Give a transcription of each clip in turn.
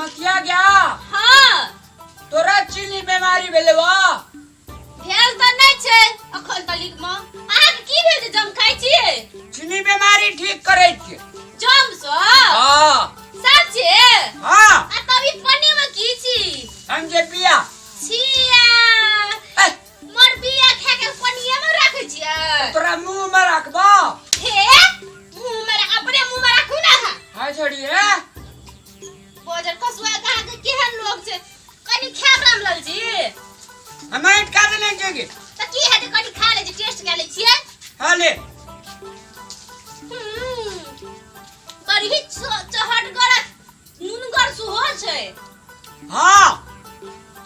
किया गया। हाँ तोरा चीनी बीमारी भेले बा। भेल त नै छै अखन तलिक म अहाँ के की भेल जम खाइ छियै। चीनी बीमारी ठीक करे छियै। जम स हां सच छै। हां आ तभी पन्नी में की छी हम जे पिया छिया मोर बिया खा के पन्नी में राखै छियै। तोरा मुंह में रखबा। हे मुंह में अपने मुंह में राखू ना। हां छोड़िए बोजर कसुआ कहा के केहन लोग छै कनी खाब रामलाल जी। हम इट का देने जेगे त की है त कनी खा ले जे टेस्ट कर ले छियै। हां ले बड़ी चहट गरत नूनगर सुहो छै। हां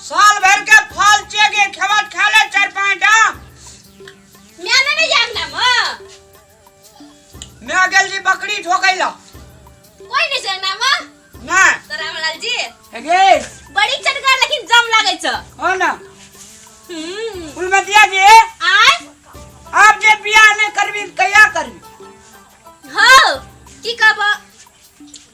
साल भर के फल चेगे खबत खा ले 4-5 टा। मैं नहीं जानना म मैं गेल जी बकरी ठोकैला। कोई नहीं जानना म ना त रामलाल जी हेगे बड़ी चटकार लेकिन जम लागे छ। हो ना फूल में दिया जी आय आप जे बियाह ने करबी कया करबी। हां की कहब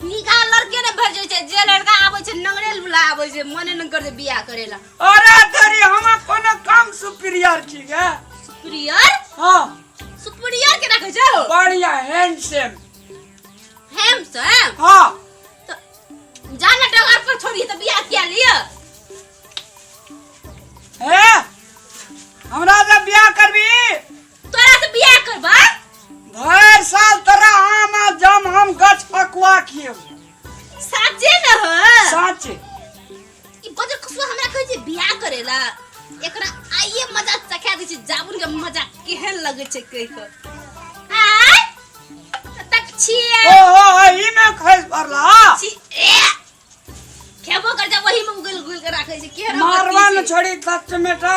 निकाह लड़के ने भेजै छै जे लड़का आबै छै नंगरेल बुला आबै छै मने न कर दे बियाह करेला। अरे तेरी हम कोनो काम सुपीरियर छी गे। सुपीरियर हां सुपीरियर के रखै छै बढ़िया हैंडसम हैंडसम। हां जाना डगर पर छोड़ी त बियाह किया लिया। हे हमरा से बियाह करबी तोरा से बियाह करबा भर साल तोरा आम जम हम गछ पकुआ खियब। साचे न हो सच ई बजर कसुआ हमरा कहै छै बियाह करेला एकरा आइए मजा चखा दै छै जामुन के मजा केहन लगै छै कहि क। आय तक छिए ओ ई में खैस परला छी खेबो कर जा वही में उगल उगल के राखै छै केहन मारवा न छोड़ी तच मेटा।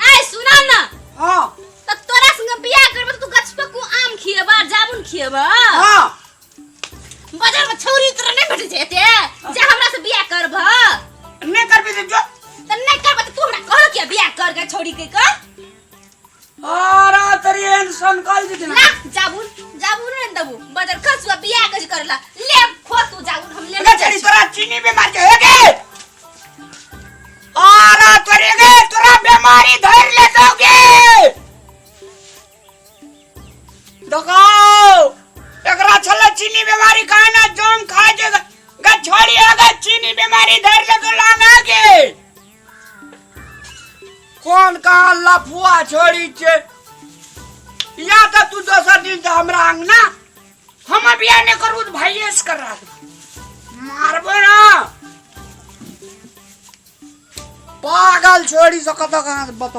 आय सुना न हां त तोरा संग बियाह करबे त तू गछ पकू आम खिएबा जामुन खिएबा। हां बाजार में छौरी तोरा नहीं भेटै छै एते जे हमरा से बियाह करबा। ने करबी त जो त नहीं करबा त तू हमरा कह के बियाह कर के छौरी के कर। आरा तेरी हैंडसम कल जी ना जाबुन जाबुन न दबु बाजार खसुआ बियाह कज करला ले खो तू जाबुन हम ले चली तोरा चीनी बीमार के हेगे। आरा तेरे गे तोरा बीमारी धर ले दोगे। दगाओ एकरा छले चीनी बीमारी काहे ना जम खाए जे ग छोड़ी अगर चीनी बीमारी धर ले तो लाना के कौन का लफुआ छोड़ी छे। या त तू दोसर दिन त हमरा अंगना हम बियाह ने करू त भाईएस कर रहा मारबो ना पागल छोड़ी सकत कहां से बता।